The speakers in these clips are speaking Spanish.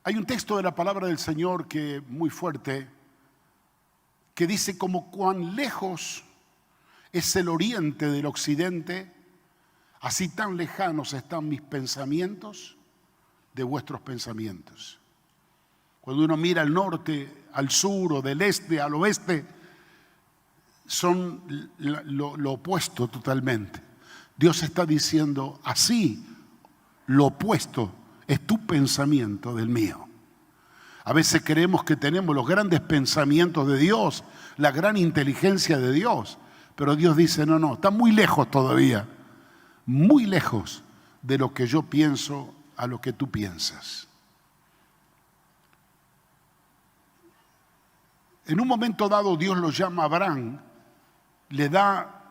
Hay un texto de la palabra del Señor que muy fuerte, que dice como cuán lejos es el oriente del occidente, así tan lejanos están mis pensamientos de vuestros pensamientos. Cuando uno mira al norte, al sur o del este al oeste, son lo opuesto totalmente. Dios está diciendo así, lo opuesto es tu pensamiento del mío. A veces creemos que tenemos los grandes pensamientos de Dios, la gran inteligencia de Dios, pero Dios dice no, está muy lejos todavía, muy lejos de lo que yo pienso a lo que tú piensas. En un momento dado Dios lo llama a Abraham, le da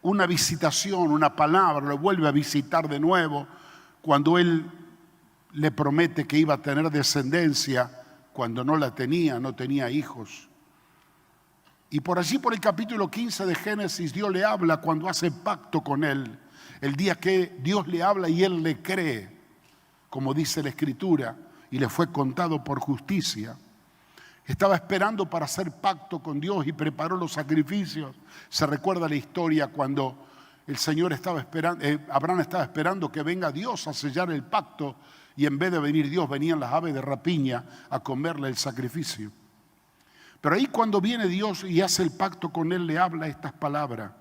una visitación, una palabra, lo vuelve a visitar de nuevo cuando él le promete que iba a tener descendencia cuando no la tenía, no tenía hijos. Y por allí, por el capítulo 15 de Génesis, Dios le habla cuando hace pacto con él. El día que Dios le habla y él le cree, como dice la Escritura, y le fue contado por justicia. Estaba esperando para hacer pacto con Dios y preparó los sacrificios. Se recuerda la historia cuando el Señor estaba esperando, Abraham estaba esperando que venga Dios a sellar el pacto, y en vez de venir Dios, venían las aves de rapiña a comerle el sacrificio. Pero ahí cuando viene Dios y hace el pacto con él, le habla estas palabras.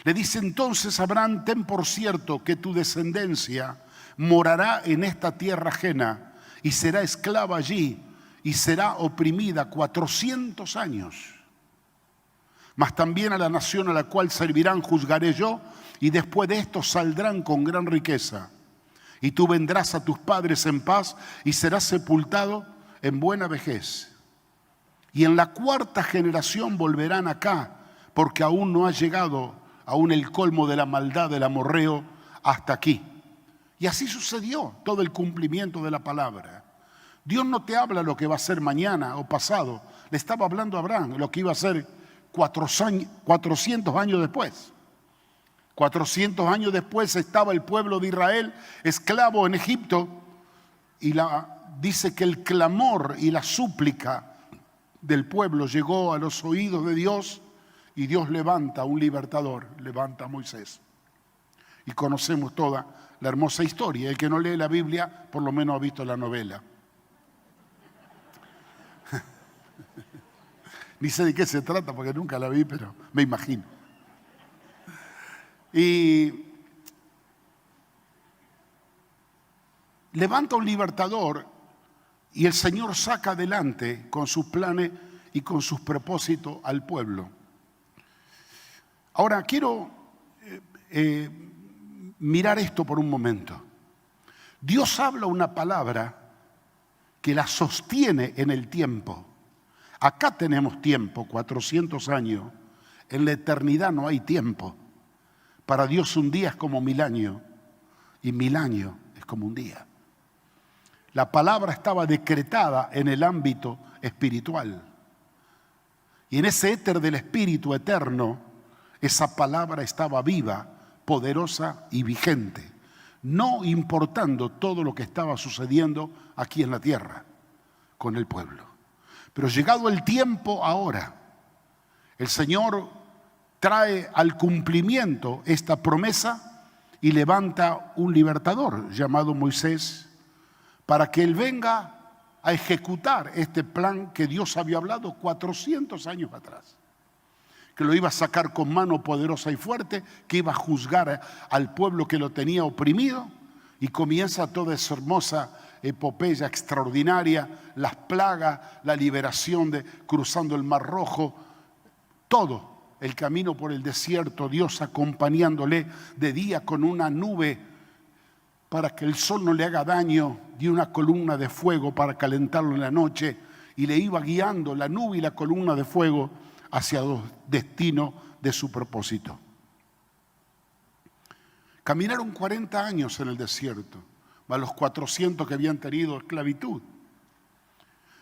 Le dice: entonces, Abraham, ten por cierto que tu descendencia morará en esta tierra ajena y será esclava allí y será oprimida 400 años. Mas también a la nación a la cual servirán juzgaré yo, y después de esto saldrán con gran riqueza. Y tú vendrás a tus padres en paz y serás sepultado en buena vejez. Y en la cuarta generación volverán acá, porque aún no ha llegado aún el colmo de la maldad del amorreo hasta aquí. Y así sucedió todo el cumplimiento de la palabra. Dios no te habla lo que va a ser mañana o pasado. Le estaba hablando a Abraham lo que iba a ser 400 años después. 400 años después estaba el pueblo de Israel esclavo en Egipto, y dice que el clamor y la súplica del pueblo llegó a los oídos de Dios, y Dios levanta a un libertador, levanta a Moisés. Y conocemos toda la hermosa historia. El que no lee la Biblia, por lo menos ha visto la novela. Ni sé de qué se trata porque nunca la vi, pero me imagino. Y levanta un libertador, y el Señor saca adelante con sus planes y con sus propósitos al pueblo. Ahora quiero mirar esto por un momento. Dios habla una palabra que la sostiene en el tiempo. Acá tenemos tiempo, 400 años. En la eternidad no hay tiempo. Para Dios un día es como 1000 años, y 1000 años es como un día. La palabra estaba decretada en el ámbito espiritual. Y en ese éter del Espíritu eterno, esa palabra estaba viva, poderosa y vigente, no importando todo lo que estaba sucediendo aquí en la tierra con el pueblo. Pero llegado el tiempo ahora, el Señor trae al cumplimiento esta promesa y levanta un libertador llamado Moisés para que él venga a ejecutar este plan que Dios había hablado 400 años atrás. Que lo iba a sacar con mano poderosa y fuerte, que iba a juzgar al pueblo que lo tenía oprimido, y comienza toda esa hermosa epopeya extraordinaria, las plagas, la liberación de cruzando el Mar Rojo, todo el camino por el desierto, Dios acompañándole de día con una nube para que el sol no le haga daño, y una columna de fuego para calentarlo en la noche, y le iba guiando la nube y la columna de fuego hacia los destinos de su propósito. Caminaron 40 años en el desierto, más los 400 que habían tenido esclavitud.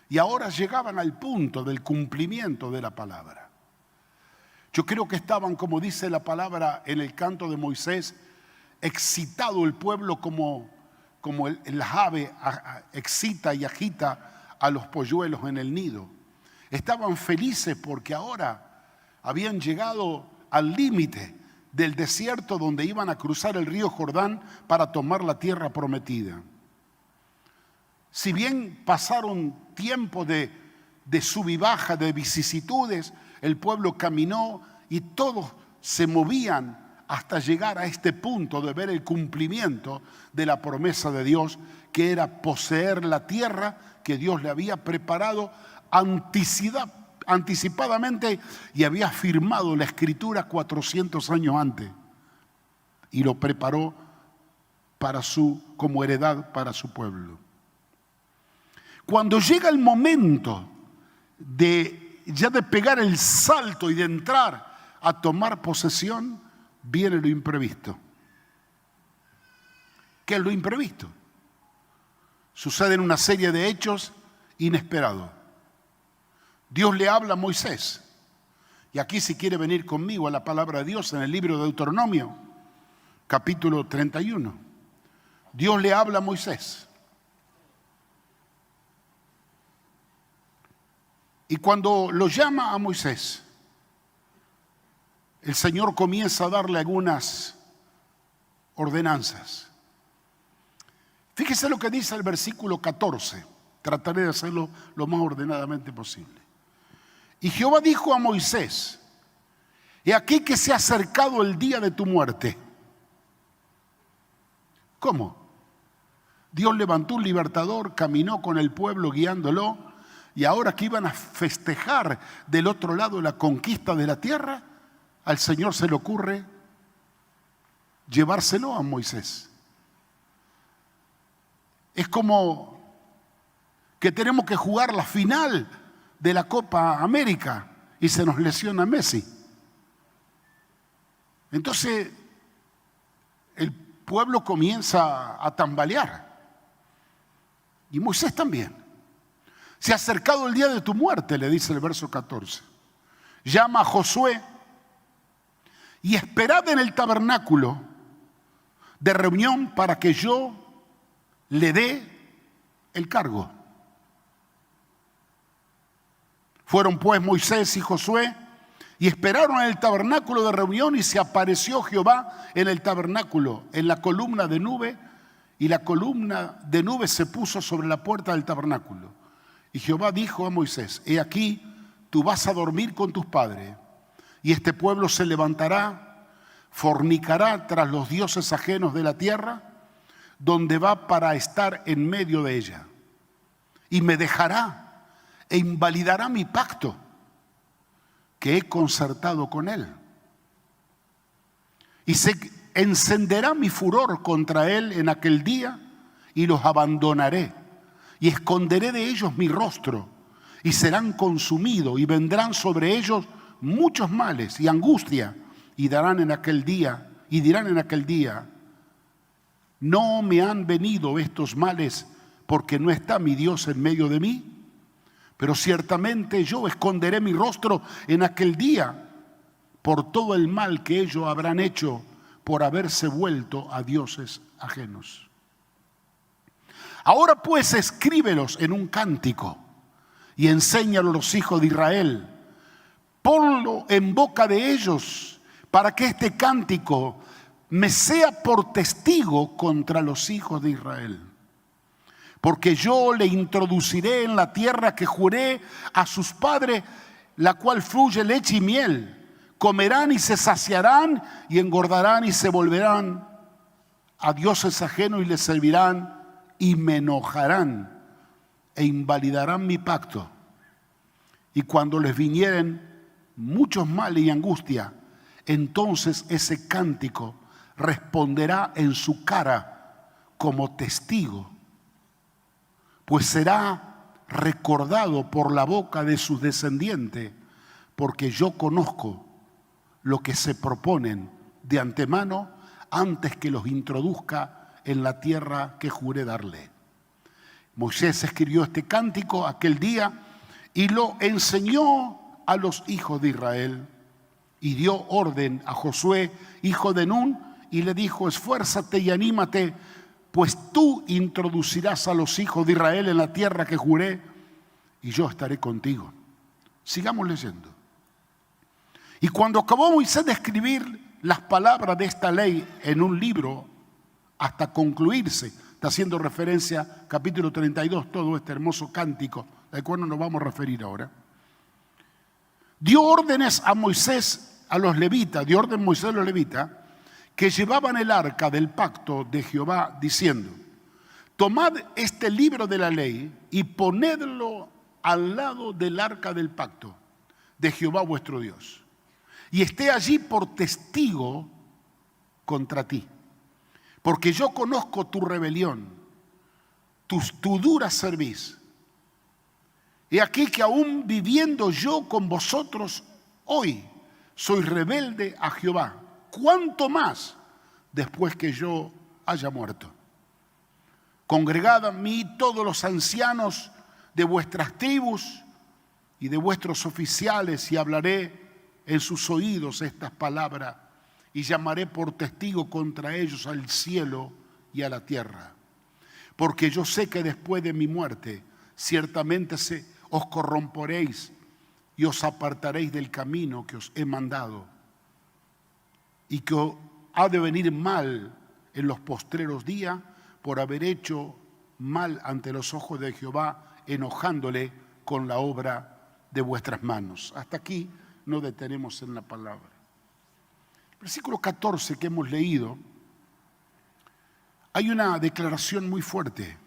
Y ahora llegaban al punto del cumplimiento de la palabra. Yo creo que estaban, como dice la palabra en el canto de Moisés, excitado el pueblo como como las aves excita y agita a los polluelos en el nido. Estaban felices porque ahora habían llegado al límite del desierto donde iban a cruzar el río Jordán para tomar la tierra prometida. Si bien pasaron tiempos de sub y baja, de vicisitudes, el pueblo caminó y todos se movían hasta llegar a este punto de ver el cumplimiento de la promesa de Dios, que era poseer la tierra que Dios le había preparado anticipadamente y había firmado la escritura 400 años antes, y lo preparó como heredad para su pueblo. Cuando llega el momento de pegar el salto y de entrar a tomar posesión, viene lo imprevisto. ¿Qué es lo imprevisto? Suceden una serie de hechos inesperados. Dios le habla a Moisés. Y aquí, si quiere venir conmigo a la palabra de Dios, en el libro de Deuteronomio, capítulo 31. Dios le habla a Moisés. Y cuando lo llama a Moisés, el Señor comienza a darle algunas ordenanzas. Fíjese lo que dice el versículo 14. Trataré de hacerlo lo más ordenadamente posible. Y Jehová dijo a Moisés: he aquí que se ha acercado el día de tu muerte. ¿Cómo? Dios levantó un libertador, caminó con el pueblo guiándolo, y ahora que iban a festejar del otro lado la conquista de la tierra, al Señor se le ocurre llevárselo a Moisés. Es como que tenemos que jugar la final de la Copa América y se nos lesiona Messi. Entonces el pueblo comienza a tambalear, y Moisés también. Se ha acercado el día de tu muerte, le dice el verso 14. Llama a Josué y esperad en el tabernáculo de reunión para que yo le dé el cargo. Fueron pues Moisés y Josué y esperaron en el tabernáculo de reunión, y se apareció Jehová en el tabernáculo, en la columna de nube, y la columna de nube se puso sobre la puerta del tabernáculo. Y Jehová dijo a Moisés: he aquí, tú vas a dormir con tus padres, y este pueblo se levantará, fornicará tras los dioses ajenos de la tierra, donde va para estar en medio de ella, y me dejará e invalidará mi pacto que he concertado con él. Y se encenderá mi furor contra él en aquel día, y los abandonaré, y esconderé de ellos mi rostro, y serán consumidos, y vendrán sobre ellos muchos males y angustia, y dirán en aquel día, ¿no me han venido estos males porque no está mi Dios en medio de mí? Pero ciertamente yo esconderé mi rostro en aquel día por todo el mal que ellos habrán hecho por haberse vuelto a dioses ajenos. Ahora pues escríbelos en un cántico y enséñalo a los hijos de Israel. Ponlo en boca de ellos para que este cántico me sea por testigo contra los hijos de Israel. Porque yo le introduciré en la tierra que juré a sus padres, la cual fluye leche y miel. Comerán y se saciarán, y engordarán y se volverán a dioses ajenos y les servirán, y me enojarán e invalidarán mi pacto. Y cuando les vinieren muchos males y angustia, entonces ese cántico responderá en su cara como testigo, pues será recordado por la boca de sus descendientes, porque yo conozco lo que se proponen de antemano antes que los introduzca en la tierra que juré darle. Moisés escribió este cántico aquel día y lo enseñó a los hijos de Israel, y dio orden a Josué, hijo de Nun, y le dijo: esfuérzate y anímate, pues tú introducirás a los hijos de Israel en la tierra que juré, y yo estaré contigo. Sigamos leyendo. Y cuando acabó Moisés de escribir las palabras de esta ley en un libro, hasta concluirse, está haciendo referencia, capítulo 32, todo este hermoso cántico, del cual no nos vamos a referir ahora, dio órdenes a Moisés, a los levitas, dio orden Moisés a los levitas, que llevaban el arca del pacto de Jehová, diciendo: tomad este libro de la ley y ponedlo al lado del arca del pacto de Jehová vuestro Dios, y esté allí por testigo contra ti, porque yo conozco tu rebelión, tu dura cerviz. He aquí que aún viviendo yo con vosotros hoy, soy rebelde a Jehová. ¿Cuánto más después que yo haya muerto? Congregad a mí todos los ancianos de vuestras tribus y de vuestros oficiales, y hablaré en sus oídos estas palabras, y llamaré por testigo contra ellos al cielo y a la tierra. Porque yo sé que después de mi muerte, ciertamente os corromperéis y os apartaréis del camino que os he mandado, y que os ha de venir mal en los postreros días por haber hecho mal ante los ojos de Jehová, enojándole con la obra de vuestras manos. Hasta aquí nos detenemos en la palabra. Versículo 14 que hemos leído, hay una declaración muy fuerte.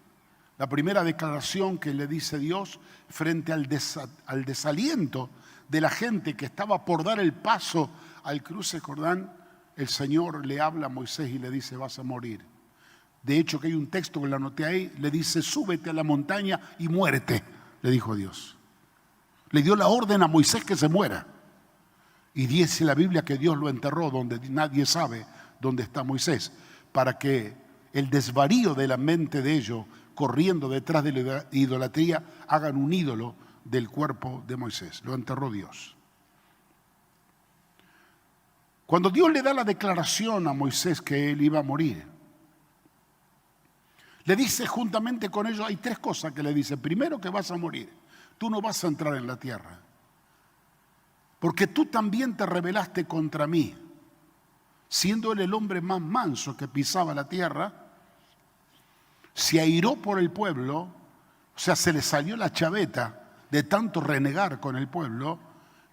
La primera declaración que le dice Dios frente al desaliento de la gente que estaba por dar el paso al cruce Jordán, el Señor le habla a Moisés y le dice: vas a morir. De hecho, que hay un texto que lo anoté ahí, le dice: súbete a la montaña y muérete, le dijo Dios. Le dio la orden a Moisés que se muera. Y dice la Biblia que Dios lo enterró donde nadie sabe dónde está Moisés, para que el desvarío de la mente de ellos, corriendo detrás de la idolatría, hagan un ídolo del cuerpo de Moisés. Lo enterró Dios. Cuando Dios le da la declaración a Moisés que él iba a morir, le dice juntamente con ellos, hay tres cosas que le dice. Primero, que vas a morir. Tú no vas a entrar en la tierra, porque tú también te rebelaste contra mí, siendo él el hombre más manso que pisaba la tierra. Se airó por el pueblo, o sea, se le salió la chaveta de tanto renegar con el pueblo,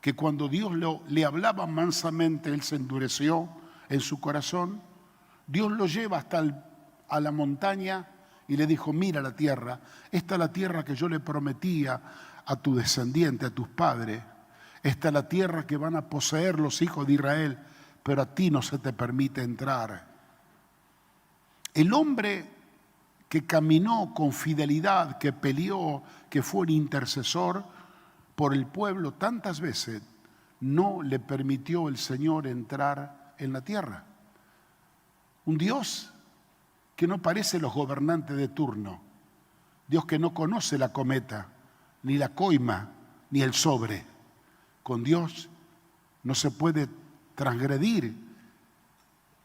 que cuando Dios le hablaba mansamente, él se endureció en su corazón. Dios lo lleva a la montaña y le dijo: mira la tierra, esta es la tierra que yo le prometía a tu descendiente, a tus padres. Esta es la tierra que van a poseer los hijos de Israel, pero a ti no se te permite entrar. El hombre que caminó con fidelidad, que peleó, que fue un intercesor por el pueblo tantas veces, no le permitió el Señor entrar en la tierra. Un Dios que no parece los gobernantes de turno, Dios que no conoce la cometa, ni la coima, ni el sobre. Con Dios no se puede transgredir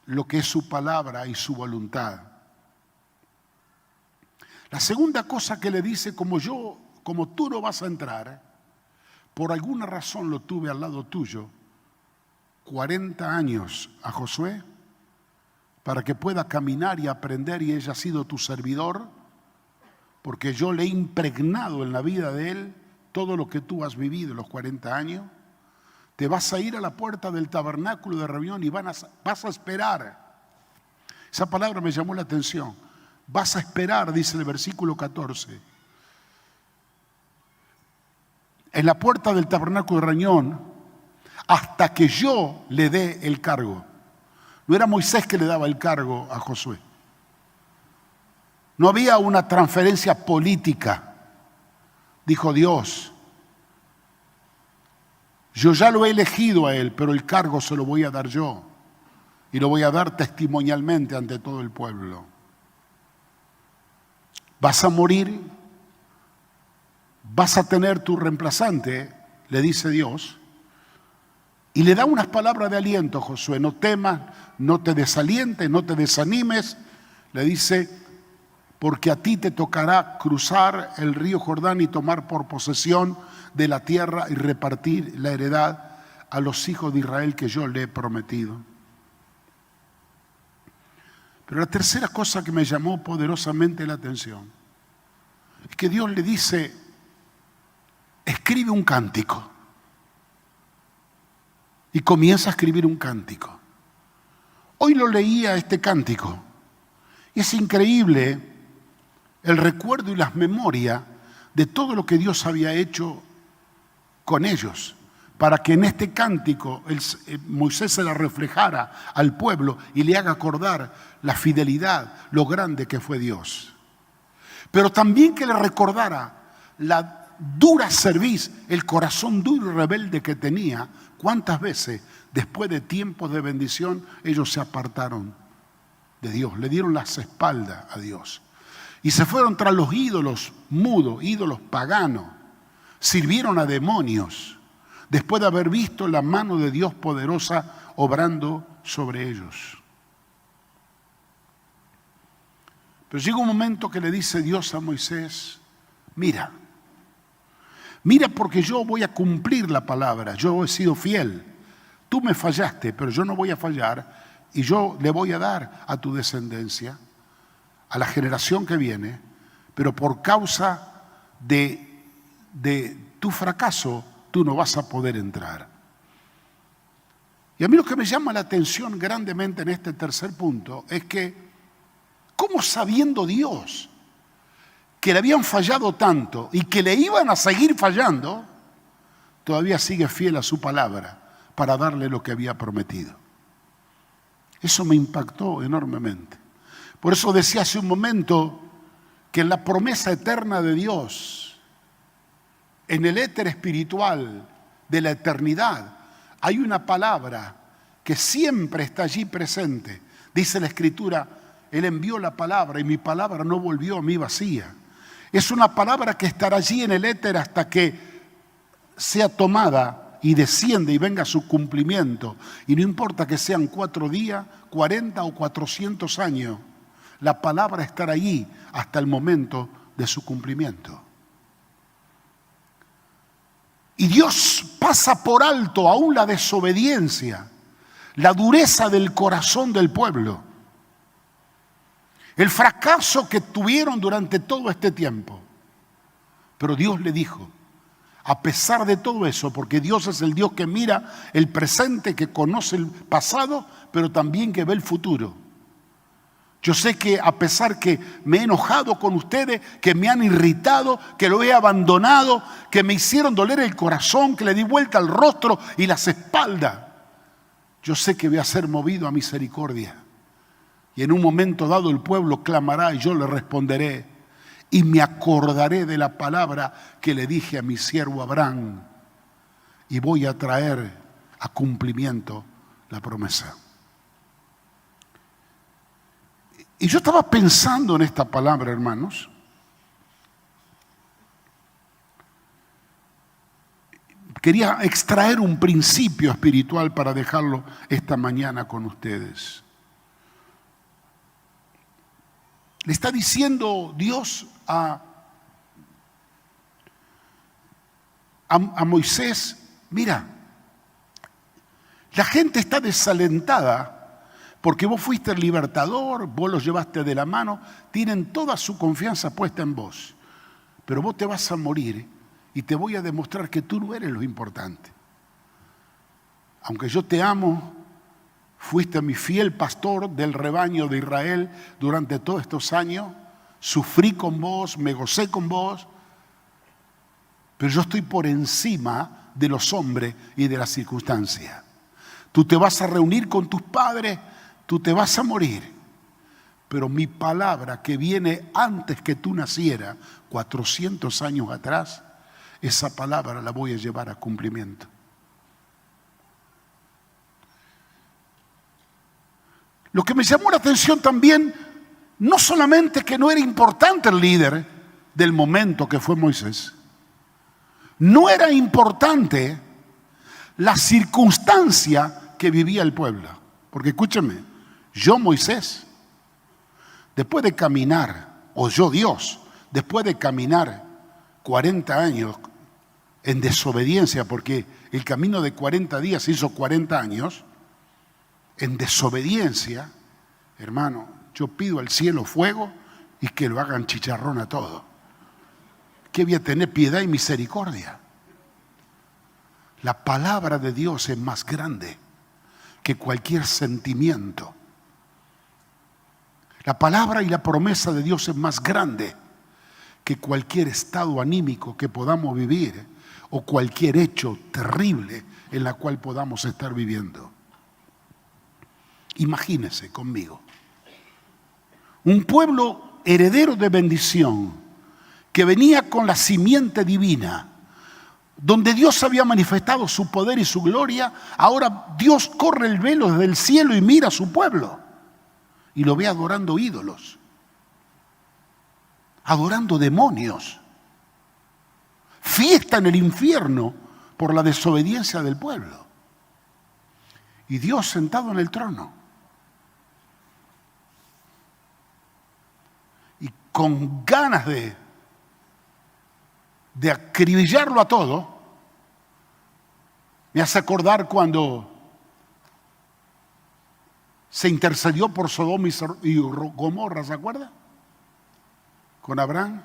lo que es su palabra y su voluntad. La segunda cosa que le dice: como tú no vas a entrar, por alguna razón lo tuve al lado tuyo 40 años a Josué, para que pueda caminar y aprender y haya sido tu servidor, porque yo le he impregnado en la vida de él todo lo que tú has vivido en los 40 años. Te vas a ir a la puerta del tabernáculo de reunión y vas a esperar. Esa palabra me llamó la atención. Vas a esperar, dice el versículo 14. En la puerta del tabernáculo de reunión, hasta que yo le dé el cargo. No era Moisés que le daba el cargo a Josué. No había una transferencia política. Dijo Dios: yo ya lo he elegido a él, pero el cargo se lo voy a dar yo. Y lo voy a dar testimonialmente ante todo el pueblo. Vas a morir, vas a tener tu reemplazante, le dice Dios. Y le da unas palabras de aliento a Josué: no temas, no te desalientes, no te desanimes. Le dice: porque a ti te tocará cruzar el río Jordán y tomar por posesión de la tierra y repartir la heredad a los hijos de Israel que yo le he prometido. Pero la tercera cosa que me llamó poderosamente la atención es que Dios le dice: escribe un cántico. Y comienza a escribir un cántico. Hoy lo leía este cántico. Y es increíble el recuerdo y las memorias de todo lo que Dios había hecho con ellos, para que en este cántico Moisés se la reflejara al pueblo y le haga acordar la fidelidad, lo grande que fue Dios. Pero también que le recordara la dura cerviz, el corazón duro y rebelde que tenía. ¿Cuántas veces después de tiempos de bendición ellos se apartaron de Dios, le dieron las espaldas a Dios y se fueron tras los ídolos mudos, ídolos paganos, sirvieron a demonios después de haber visto la mano de Dios poderosa obrando sobre ellos? Pero llega un momento que le dice Dios a Moisés: mira porque yo voy a cumplir la palabra, yo he sido fiel. Tú me fallaste, pero yo no voy a fallar y yo le voy a dar a tu descendencia, a la generación que viene, pero por causa de tu fracaso, tú no vas a poder entrar. Y a mí lo que me llama la atención grandemente en este tercer punto es que, ¿cómo sabiendo Dios que le habían fallado tanto y que le iban a seguir fallando, todavía sigue fiel a su palabra para darle lo que había prometido? Eso me impactó enormemente. Por eso decía hace un momento que en la promesa eterna de Dios, en el éter espiritual de la eternidad, hay una palabra que siempre está allí presente. Dice la Escritura: Él envió la palabra y mi palabra no volvió a mí vacía. Es una palabra que estará allí en el éter hasta que sea tomada y desciende y venga a su cumplimiento. Y no importa que sean 4 días, 40 o 400 años, la palabra estará allí hasta el momento de su cumplimiento. Y Dios pasa por alto aún la desobediencia, la dureza del corazón del pueblo, el fracaso que tuvieron durante todo este tiempo. Pero Dios le dijo, a pesar de todo eso, porque Dios es el Dios que mira el presente, que conoce el pasado, pero también que ve el futuro. Yo sé que a pesar que me he enojado con ustedes, que me han irritado, que lo he abandonado, que me hicieron doler el corazón, que le di vuelta al rostro y las espaldas, yo sé que voy a ser movido a misericordia. Y en un momento dado el pueblo clamará y yo le responderé. Y me acordaré de la palabra que le dije a mi siervo Abraham. Y voy a traer a cumplimiento la promesa. Y yo estaba pensando en esta palabra, hermanos. Quería extraer un principio espiritual para dejarlo esta mañana con ustedes. Le está diciendo Dios a Moisés: mira, la gente está desalentada porque vos fuiste el libertador, vos los llevaste de la mano, tienen toda su confianza puesta en vos. Pero vos te vas a morir y te voy a demostrar que tú no eres lo importante. Aunque yo te amo, fuiste mi fiel pastor del rebaño de Israel durante todos estos años. Sufrí con vos, me gocé con vos. Pero yo estoy por encima de los hombres y de las circunstancias. Tú te vas a reunir con tus padres, tú te vas a morir. Pero mi palabra que viene antes que tú nacieras, 400 años atrás, esa palabra la voy a llevar a cumplimiento. Lo que me llamó la atención también, no solamente que no era importante el líder del momento que fue Moisés, no era importante la circunstancia que vivía el pueblo. Porque escúchenme, yo Moisés, después de caminar oyó Dios, después de caminar 40 años en desobediencia, porque el camino de 40 días se hizo 40 años, en desobediencia, hermano, yo pido al cielo fuego y que lo hagan chicharrón a todo. Que voy a tener piedad y misericordia. La palabra de Dios es más grande que cualquier sentimiento. La palabra y la promesa de Dios es más grande que cualquier estado anímico que podamos vivir o cualquier hecho terrible en la cual podamos estar viviendo. Imagínese conmigo, un pueblo heredero de bendición que venía con la simiente divina, donde Dios había manifestado su poder y su gloria. Ahora Dios corre el velo desde el cielo y mira a su pueblo y lo ve adorando ídolos, adorando demonios. Fiesta en el infierno por la desobediencia del pueblo. Y Dios sentado en el trono. Y con ganas de acribillarlo a todo, me hace acordar cuando se intercedió por Sodoma y Gomorra, ¿se acuerda? Con Abraham.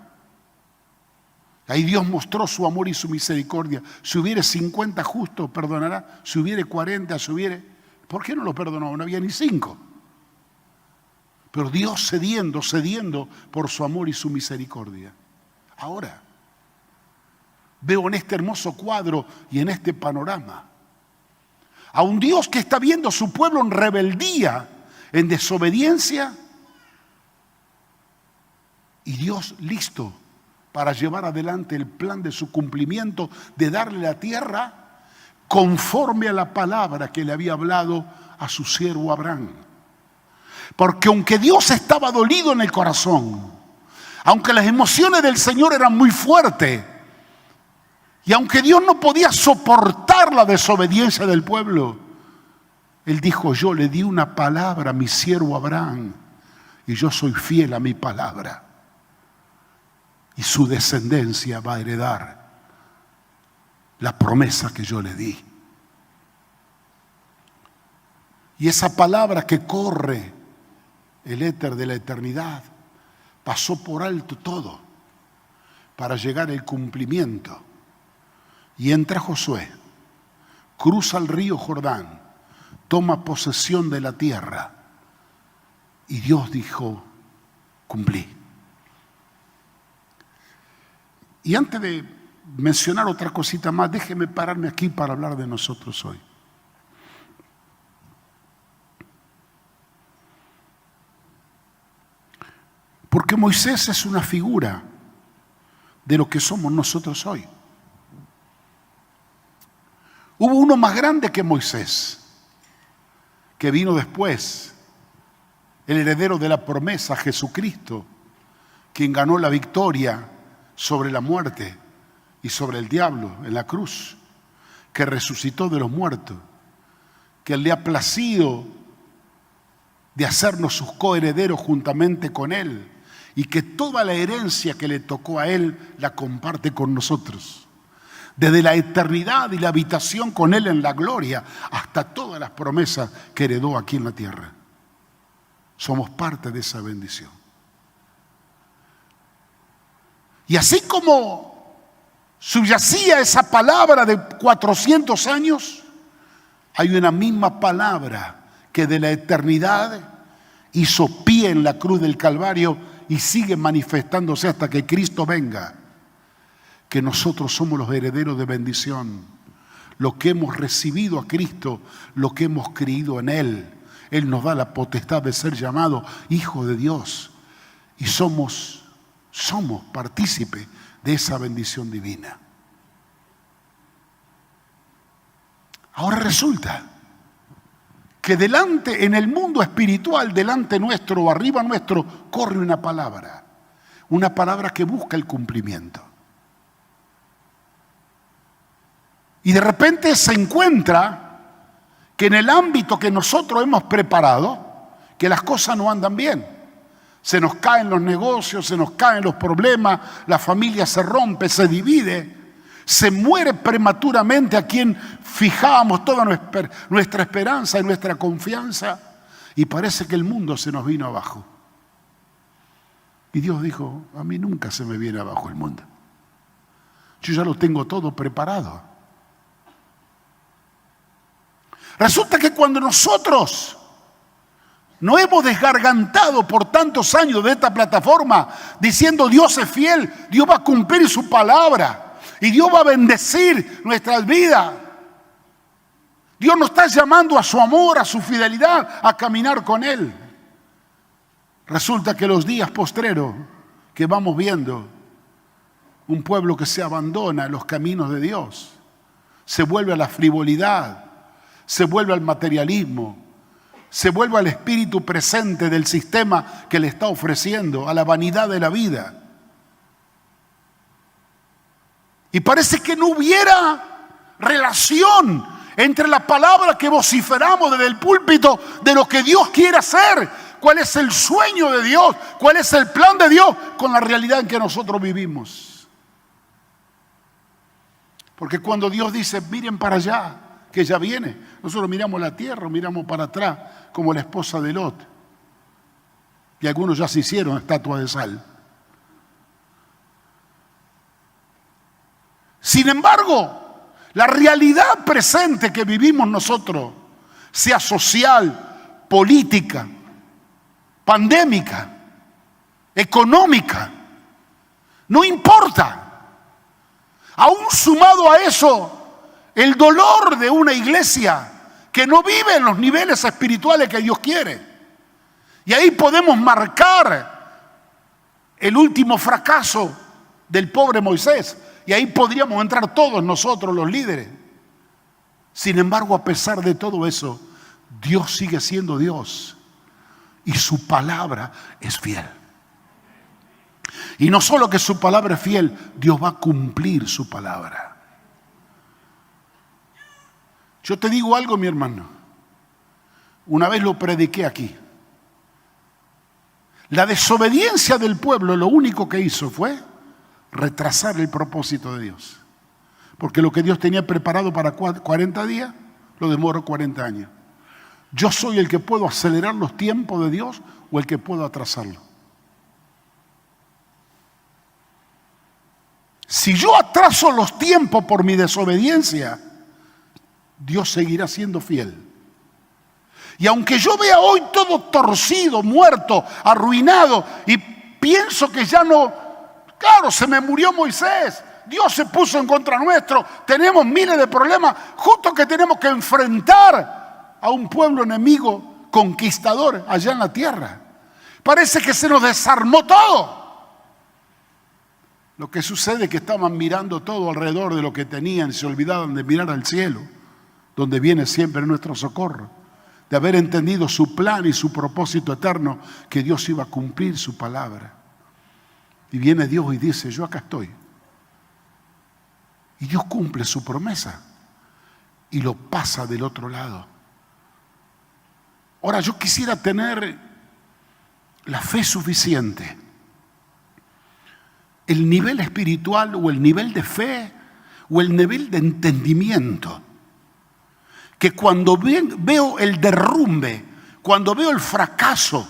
Ahí Dios mostró su amor y su misericordia. Si hubiere 50 justos, perdonará. Si hubiere 40, si hubiere... ¿Por qué no lo perdonó? No había ni 5. Pero Dios cediendo por su amor y su misericordia. Ahora, veo en este hermoso cuadro y en este panorama a un Dios que está viendo a su pueblo en rebeldía, en desobediencia, y Dios listo para llevar adelante el plan de su cumplimiento, de darle la tierra conforme a la palabra que le había hablado a su siervo Abraham. Porque aunque Dios estaba dolido en el corazón, aunque las emociones del Señor eran muy fuertes, y aunque Dios no podía soportar la desobediencia del pueblo, Él dijo: yo le di una palabra a mi siervo Abraham y yo soy fiel a mi palabra. Y su descendencia va a heredar la promesa que yo le di. Y esa palabra que corre el éter de la eternidad pasó por alto todo para llegar al cumplimiento. Y entra Josué, cruza el río Jordán, toma posesión de la tierra. Y Dios dijo: cumplí. Y antes de mencionar otra cosita más, déjeme pararme aquí para hablar de nosotros hoy. Porque Moisés es una figura de lo que somos nosotros hoy. Hubo uno más grande que Moisés, que vino después, el heredero de la promesa, Jesucristo, quien ganó la victoria sobre la muerte y sobre el diablo en la cruz, que resucitó de los muertos, que le ha placido de hacernos sus coherederos juntamente con Él, y que toda la herencia que le tocó a Él la comparte con nosotros. Desde la eternidad y la habitación con Él en la gloria hasta todas las promesas que heredó aquí en la tierra. Somos parte de esa bendición. Y así como subyacía esa palabra de 400 años, hay una misma palabra que de la eternidad hizo pie en la cruz del Calvario y sigue manifestándose hasta que Cristo venga. Que nosotros somos los herederos de bendición, lo que hemos recibido a Cristo, lo que hemos creído en Él. Él nos da la potestad de ser llamados hijos de Dios y somos partícipes de esa bendición divina. Ahora resulta que delante, en el mundo espiritual, delante nuestro o arriba nuestro, corre una palabra que busca el cumplimiento. Y de repente se encuentra que en el ámbito que nosotros hemos preparado, que las cosas no andan bien. Se nos caen los negocios, se nos caen los problemas, la familia se rompe, se divide, se muere prematuramente a quien fijábamos toda nuestra esperanza y nuestra confianza, y parece que el mundo se nos vino abajo. Y Dios dijo, a mí nunca se me viene abajo el mundo. Yo ya lo tengo todo preparado. Resulta que cuando nosotros nos hemos desgargantado por tantos años de esta plataforma diciendo Dios es fiel, Dios va a cumplir su palabra y Dios va a bendecir nuestras vidas. Dios nos está llamando a su amor, a su fidelidad, a caminar con Él. Resulta que los días postreros que vamos viendo, un pueblo que se abandona en los caminos de Dios, se vuelve a la frivolidad, se vuelve al materialismo, se vuelve al espíritu presente del sistema que le está ofreciendo, a la vanidad de la vida. Y parece que no hubiera relación entre la palabra que vociferamos desde el púlpito de lo que Dios quiere hacer, cuál es el sueño de Dios, cuál es el plan de Dios con la realidad en que nosotros vivimos. Porque cuando Dios dice, miren para allá, que ya viene, nosotros miramos la tierra, miramos para atrás, como la esposa de Lot. Y algunos ya se hicieron estatua de sal. Sin embargo, la realidad presente que vivimos nosotros, sea social, política, pandémica, económica, no importa. Aún sumado a eso, el dolor de una iglesia que no vive en los niveles espirituales que Dios quiere. Y ahí podemos marcar el último fracaso del pobre Moisés. Y ahí podríamos entrar todos nosotros, los líderes. Sin embargo, a pesar de todo eso, Dios sigue siendo Dios. Y su palabra es fiel. Y no solo que su palabra es fiel, Dios va a cumplir su palabra. Yo te digo algo, mi hermano. Una vez lo prediqué aquí. La desobediencia del pueblo lo único que hizo fue retrasar el propósito de Dios. Porque lo que Dios tenía preparado para 40 días, lo demoró 40 años. Yo soy el que puedo acelerar los tiempos de Dios o el que puedo atrasarlo. Si yo atraso los tiempos por mi desobediencia, Dios seguirá siendo fiel. Y aunque yo vea hoy todo torcido, muerto, arruinado, y pienso que ya no, claro, se me murió Moisés, Dios se puso en contra nuestro, tenemos miles de problemas, justo que tenemos que enfrentar a un pueblo enemigo conquistador allá en la tierra. Parece que se nos desarmó todo. Lo que sucede es que estaban mirando todo alrededor de lo que tenían, se olvidaban de mirar al cielo, donde viene siempre nuestro socorro, de haber entendido su plan y su propósito eterno, que Dios iba a cumplir su palabra. Y viene Dios y dice, yo acá estoy. Y Dios cumple su promesa y lo pasa del otro lado. Ahora, yo quisiera tener la fe suficiente, el nivel espiritual o el nivel de fe o el nivel de entendimiento, que cuando veo el derrumbe, cuando veo el fracaso,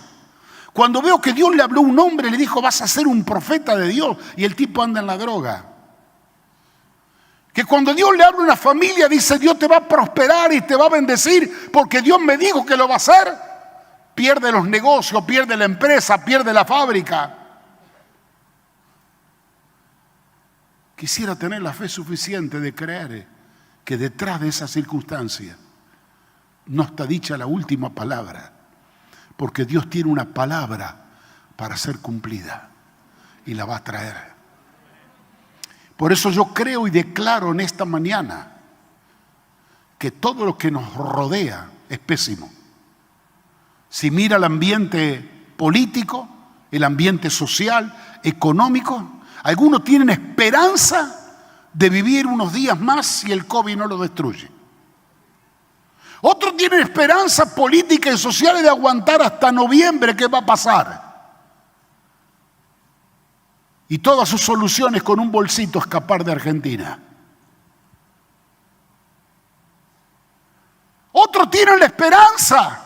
cuando veo que Dios le habló a un hombre y le dijo, vas a ser un profeta de Dios, y el tipo anda en la droga. Que cuando Dios le habla a una familia, dice, Dios te va a prosperar y te va a bendecir, porque Dios me dijo que lo va a hacer, pierde los negocios, pierde la empresa, pierde la fábrica. Quisiera tener la fe suficiente de creer que detrás de esa circunstancia no está dicha la última palabra, porque Dios tiene una palabra para ser cumplida y la va a traer. Por eso yo creo y declaro en esta mañana que todo lo que nos rodea es pésimo. Si mira el ambiente político, el ambiente social, económico, algunos tienen esperanza de vivir unos días más si el COVID no lo destruye. Otros tienen esperanza política y social de aguantar hasta noviembre. ¿Qué va a pasar? Y todas sus soluciones con un bolsito escapar de Argentina. Otros tienen la esperanza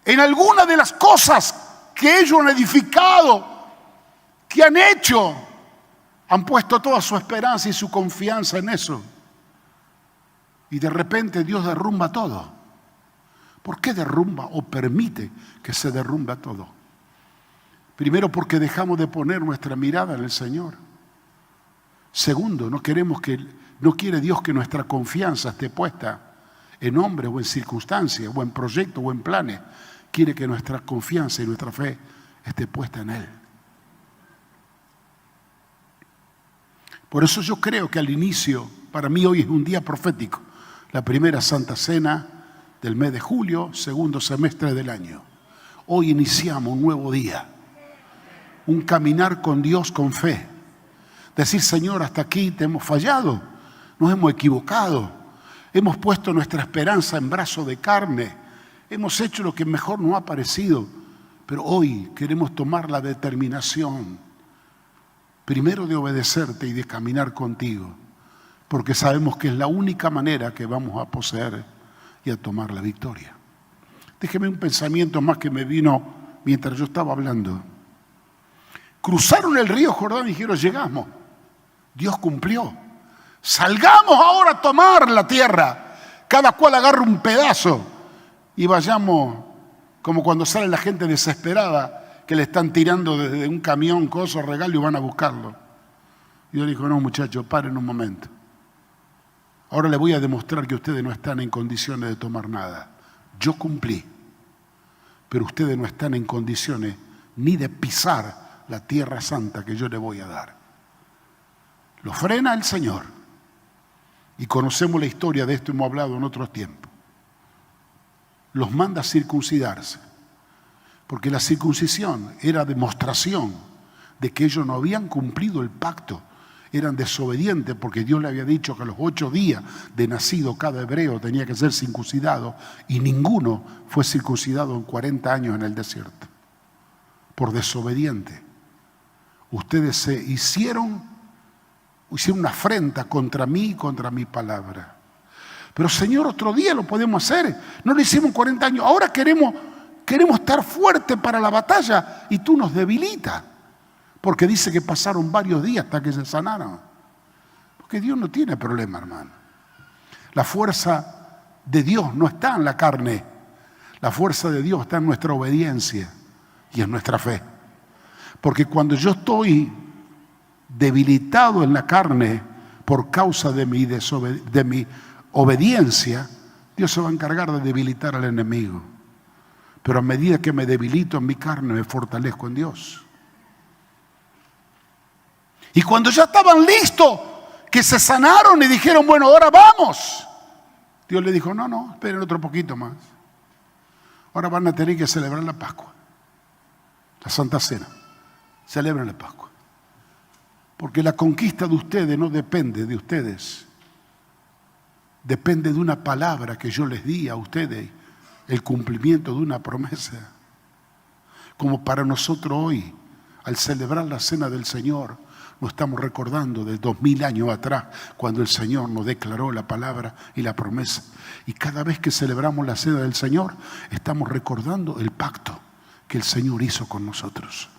en alguna de las cosas que ellos han edificado, que han hecho. Han puesto toda su esperanza y su confianza en eso. Y de repente Dios derrumba todo. ¿Por qué derrumba o permite que se derrumbe todo? Primero, porque dejamos de poner nuestra mirada en el Señor. Segundo, no quiere Dios que nuestra confianza esté puesta en hombres o en circunstancias o en proyectos o en planes. Quiere que nuestra confianza y nuestra fe esté puesta en Él. Por eso yo creo que al inicio, para mí hoy es un día profético. La primera Santa Cena del mes de julio, segundo semestre del año. Hoy iniciamos un nuevo día. Un caminar con Dios con fe. Decir, Señor, hasta aquí te hemos fallado, nos hemos equivocado, hemos puesto nuestra esperanza en brazos de carne, hemos hecho lo que mejor nos ha parecido, pero hoy queremos tomar la determinación, primero de obedecerte y de caminar contigo, porque sabemos que es la única manera que vamos a poseer y a tomar la victoria. Déjeme un pensamiento más que me vino mientras yo estaba hablando. Cruzaron el río Jordán y dijeron, llegamos. Dios cumplió. Salgamos ahora a tomar la tierra. Cada cual agarra un pedazo y vayamos como cuando sale la gente desesperada que le están tirando desde un camión, cosas, regalos y van a buscarlo. Y Dios dijo, no muchachos, paren un momento. Ahora les voy a demostrar que ustedes no están en condiciones de tomar nada. Yo cumplí, pero ustedes no están en condiciones ni de pisar la tierra santa que yo le voy a dar. Lo frena el Señor. Y conocemos la historia de esto, hemos hablado en otros tiempos. Los manda a circuncidarse, porque la circuncisión era demostración de que ellos no habían cumplido el pacto, eran desobedientes porque Dios le había dicho que a los 8 días de nacido cada hebreo tenía que ser circuncidado y ninguno fue circuncidado en 40 años en el desierto, por desobediente. Ustedes se hicieron una afrenta contra mí y contra mi palabra. Pero Señor, otro día lo podemos hacer. No lo hicimos en 40 años. Ahora queremos estar fuertes para la batalla y tú nos debilitas. Porque dice que pasaron varios días hasta que se sanaron. Porque Dios no tiene problema, hermano. La fuerza de Dios no está en la carne. La fuerza de Dios está en nuestra obediencia y en nuestra fe. Porque cuando yo estoy debilitado en la carne por causa de mi obediencia, Dios se va a encargar de debilitar al enemigo. Pero a medida que me debilito en mi carne, me fortalezco en Dios. Y cuando ya estaban listos, que se sanaron y dijeron, bueno, ahora vamos. Dios le dijo, no, esperen otro poquito más. Ahora van a tener que celebrar la Pascua, la Santa Cena. Celebran la Pascua. Porque la conquista de ustedes no depende de ustedes. Depende de una palabra que yo les di a ustedes, el cumplimiento de una promesa. Como para nosotros hoy, al celebrar la Cena del Señor, nos estamos recordando de 2000 años atrás, cuando el Señor nos declaró la palabra y la promesa. Y cada vez que celebramos la Cena del Señor, estamos recordando el pacto que el Señor hizo con nosotros.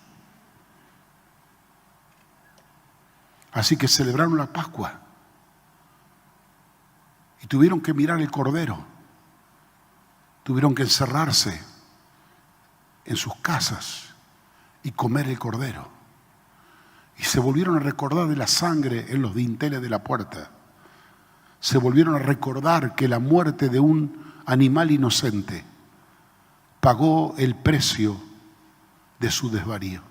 Así que celebraron la Pascua y tuvieron que mirar el cordero, tuvieron que encerrarse en sus casas y comer el cordero. Y se volvieron a recordar de la sangre en los dinteles de la puerta. Se volvieron a recordar que la muerte de un animal inocente pagó el precio de su desvarío,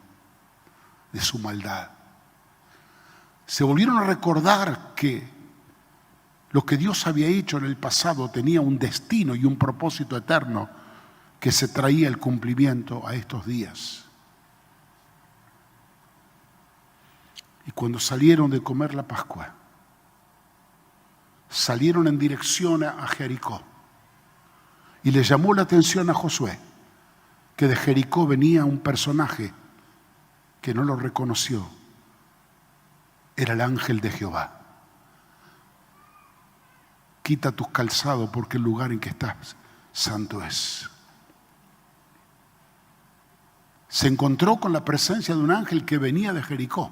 de su maldad. Se volvieron a recordar que lo que Dios había hecho en el pasado tenía un destino y un propósito eterno que se traía el cumplimiento a estos días. Y cuando salieron de comer la Pascua, salieron en dirección a Jericó. Y le llamó la atención a Josué que de Jericó venía un personaje que no lo reconoció era el ángel de Jehová. Quita tus calzados porque el lugar en que estás santo es. Se encontró con la presencia de un ángel que venía de Jericó.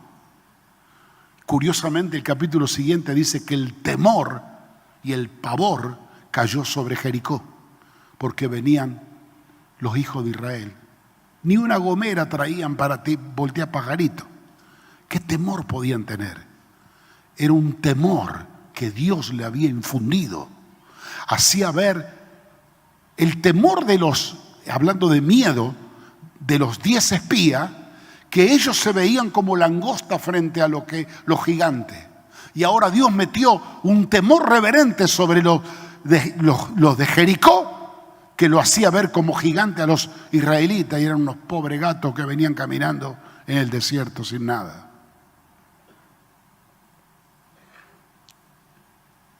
Curiosamente, el capítulo siguiente dice que el temor y el pavor cayó sobre Jericó, porque venían los hijos de Israel. Ni una gomera traían para ti, voltea pajarito. ¿Qué temor podían tener? Era un temor que Dios le había infundido. Hacía ver el temor de los, hablando de miedo, de los 10 espías, que ellos se veían como langosta frente a los gigantes. Y ahora Dios metió un temor reverente sobre los de Jericó, que lo hacía ver como gigante a los israelitas, y eran unos pobres gatos que venían caminando en el desierto sin nada.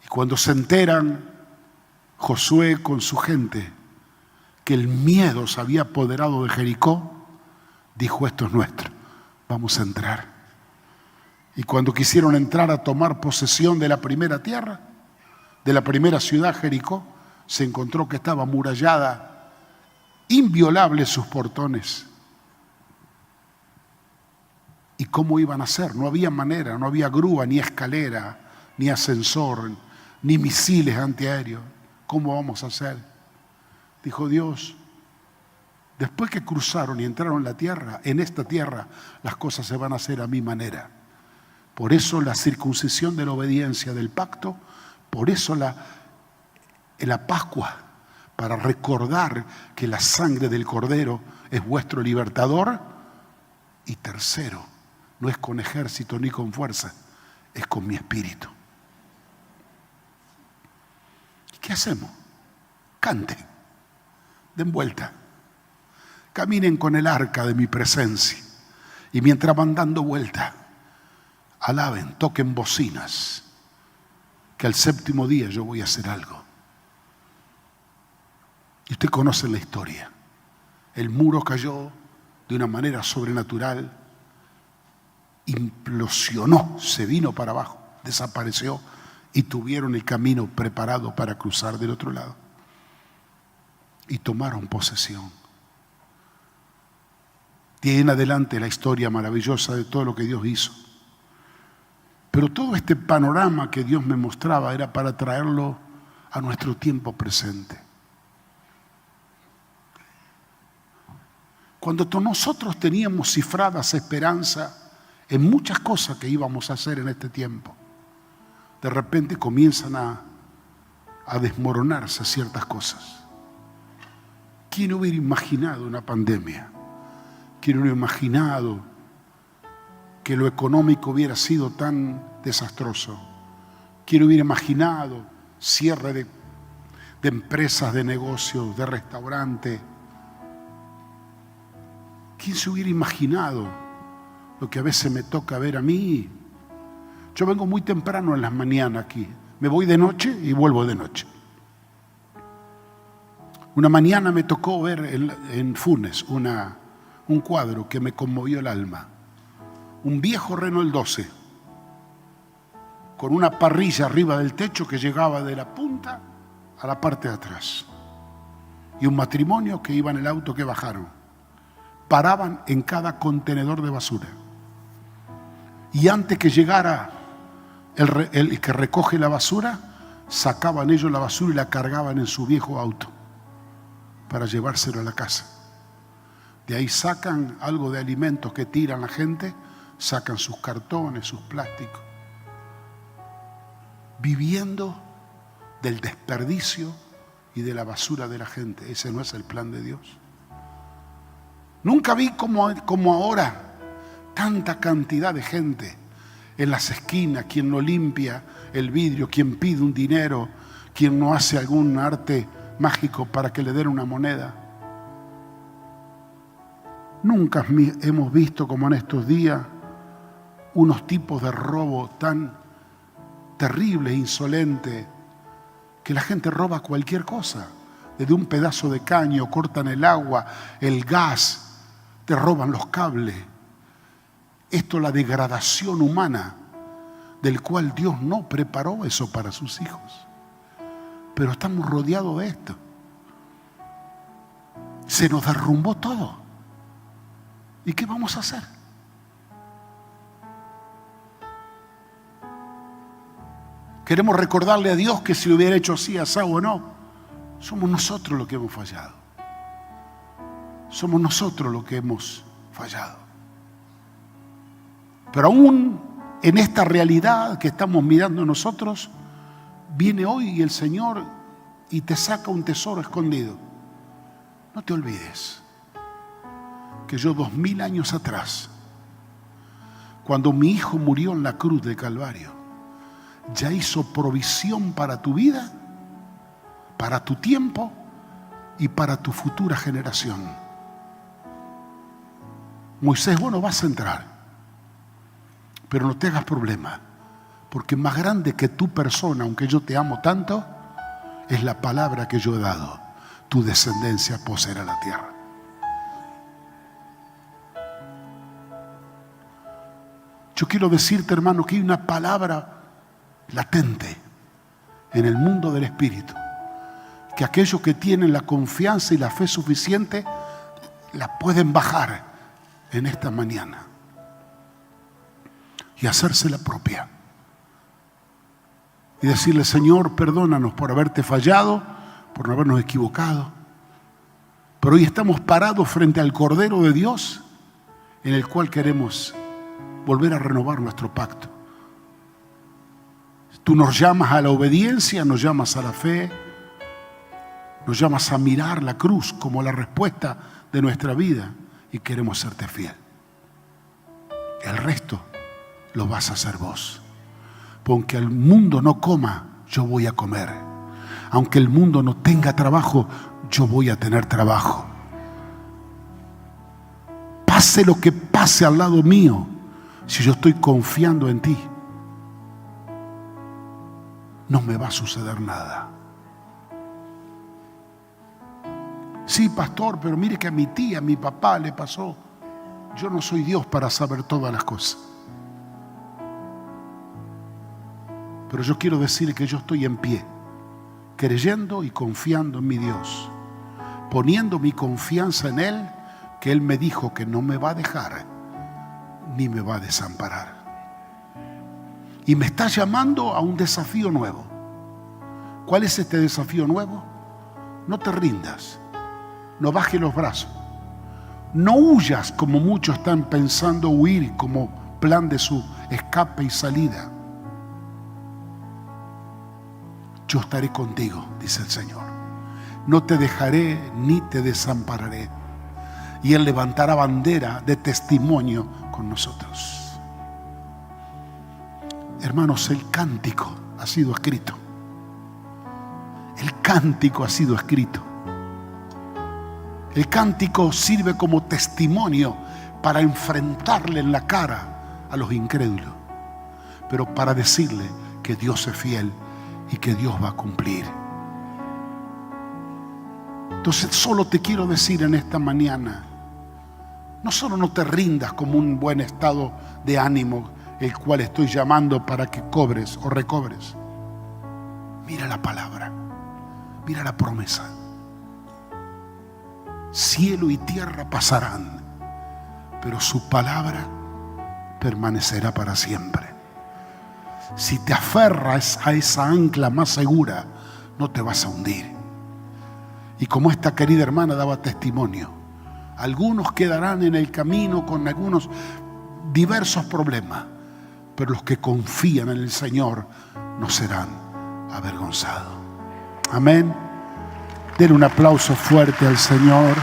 Y cuando se enteran Josué con su gente que el miedo se había apoderado de Jericó, dijo: esto es nuestro, vamos a entrar. Y cuando quisieron entrar a tomar posesión de la primera tierra, de la primera ciudad, Jericó, se encontró que estaba amurallada, inviolables sus portones. ¿Y cómo iban a hacer? No había manera, no había grúa, ni escalera, ni ascensor, ni misiles antiaéreos. ¿Cómo vamos a hacer? Dijo Dios: después que cruzaron y entraron en la tierra, en esta tierra las cosas se van a hacer a mi manera. Por eso la circuncisión de la obediencia del pacto, por eso la Pascua, para recordar que la sangre del Cordero es vuestro libertador. Y tercero, no es con ejército ni con fuerza, es con mi espíritu. ¿Y qué hacemos? Canten, den vuelta, caminen con el arca de mi presencia, y mientras van dando vuelta, alaben, toquen bocinas, que al séptimo día yo voy a hacer algo. Y usted conoce la historia. El muro cayó de una manera sobrenatural, implosionó, se vino para abajo, desapareció, y tuvieron el camino preparado para cruzar del otro lado. Y tomaron posesión. Tiene en adelante la historia maravillosa de todo lo que Dios hizo. Pero todo este panorama que Dios me mostraba era para traerlo a nuestro tiempo presente. Cuando nosotros teníamos cifradas esperanza en muchas cosas que íbamos a hacer en este tiempo, de repente comienzan a desmoronarse ciertas cosas. ¿Quién hubiera imaginado una pandemia? ¿Quién hubiera imaginado que lo económico hubiera sido tan desastroso? ¿Quién hubiera imaginado cierre de empresas, de negocios, de restaurantes? ¿Quién se hubiera imaginado lo que a veces me toca ver a mí? Yo vengo muy temprano en las mañanas aquí. Me voy de noche y vuelvo de noche. Una mañana me tocó ver en Funes un cuadro que me conmovió el alma. Un viejo Renault 12 con una parrilla arriba del techo que llegaba de la punta a la parte de atrás. Y un matrimonio que iba en el auto que bajaron. Paraban en cada contenedor de basura. Y antes que llegara el que recoge la basura, sacaban ellos la basura y la cargaban en su viejo auto para llevárselo a la casa. De ahí sacan algo de alimentos que tiran la gente, sacan sus cartones, sus plásticos, viviendo del desperdicio y de la basura de la gente. Ese no es el plan de Dios. Nunca vi como ahora tanta cantidad de gente en las esquinas, quien no limpia el vidrio, quien pide un dinero, quien no hace algún arte mágico para que le den una moneda. Nunca hemos visto como en estos días unos tipos de robo tan terribles, insolentes, que la gente roba cualquier cosa. Desde un pedazo de caño, cortan el agua, el gas, te roban los cables. Esto es la degradación humana, del cual Dios no preparó eso para sus hijos. Pero estamos rodeados de esto. Se nos derrumbó todo. ¿Y qué vamos a hacer? Queremos recordarle a Dios que si lo hubiera hecho así, asado o no. Somos nosotros los que hemos fallado. Somos nosotros los que hemos fallado. Pero aún en esta realidad que estamos mirando nosotros, viene hoy el Señor y te saca un tesoro escondido. No te olvides que yo 2000 años atrás, cuando mi hijo murió en la cruz del Calvario, ya hizo provisión para tu vida, para tu tiempo y para tu futura generación. Moisés, vos no vas a entrar, pero no te hagas problema, porque más grande que tu persona, aunque yo te amo tanto, es la palabra que yo he dado. Tu descendencia poseerá la tierra. Yo quiero decirte, hermano, que hay una palabra latente en el mundo del Espíritu, que aquellos que tienen la confianza y la fe suficiente la pueden bajar en esta mañana y hacérsela propia y decirle: Señor, perdónanos por haberte fallado, por no habernos equivocado, pero hoy estamos parados frente al Cordero de Dios, en el cual queremos volver a renovar nuestro pacto. Tú nos llamas a la obediencia, nos llamas a la fe, nos llamas a mirar la cruz como la respuesta de nuestra vida, y queremos serte fiel. El resto lo vas a hacer vos. Porque el mundo no coma, yo voy a comer. Aunque el mundo no tenga trabajo, yo voy a tener trabajo. Pase lo que pase al lado mío, si yo estoy confiando en ti, no me va a suceder nada. Sí, pastor, pero mire que a mi tía, a mi papá le pasó. Yo no soy Dios para saber todas las cosas. Pero yo quiero decir que yo estoy en pie, creyendo y confiando en mi Dios, poniendo mi confianza en Él, que Él me dijo que no me va a dejar ni me va a desamparar. Y me está llamando a un desafío nuevo. ¿Cuál es este desafío nuevo? No te rindas, no bajes los brazos, no huyas como muchos están pensando huir como plan de su escape y salida. Yo estaré contigo, dice el Señor. No te dejaré ni te desampararé. Y Él levantará bandera de testimonio con nosotros. Hermanos, el cántico ha sido escrito. El cántico ha sido escrito. El cántico sirve como testimonio para enfrentarle en la cara a los incrédulos, pero para decirle que Dios es fiel y que Dios va a cumplir. Entonces solo te quiero decir en esta mañana, no solo no te rindas como un buen estado de ánimo, el cual estoy llamando para que cobres o recobres. Mira la palabra, mira la promesa. Cielo y tierra pasarán, pero su palabra permanecerá para siempre. Si te aferras a esa ancla más segura, no te vas a hundir. Y como esta querida hermana daba testimonio, algunos quedarán en el camino con algunos diversos problemas, pero los que confían en el Señor no serán avergonzados. Amén. Den un aplauso fuerte al Señor.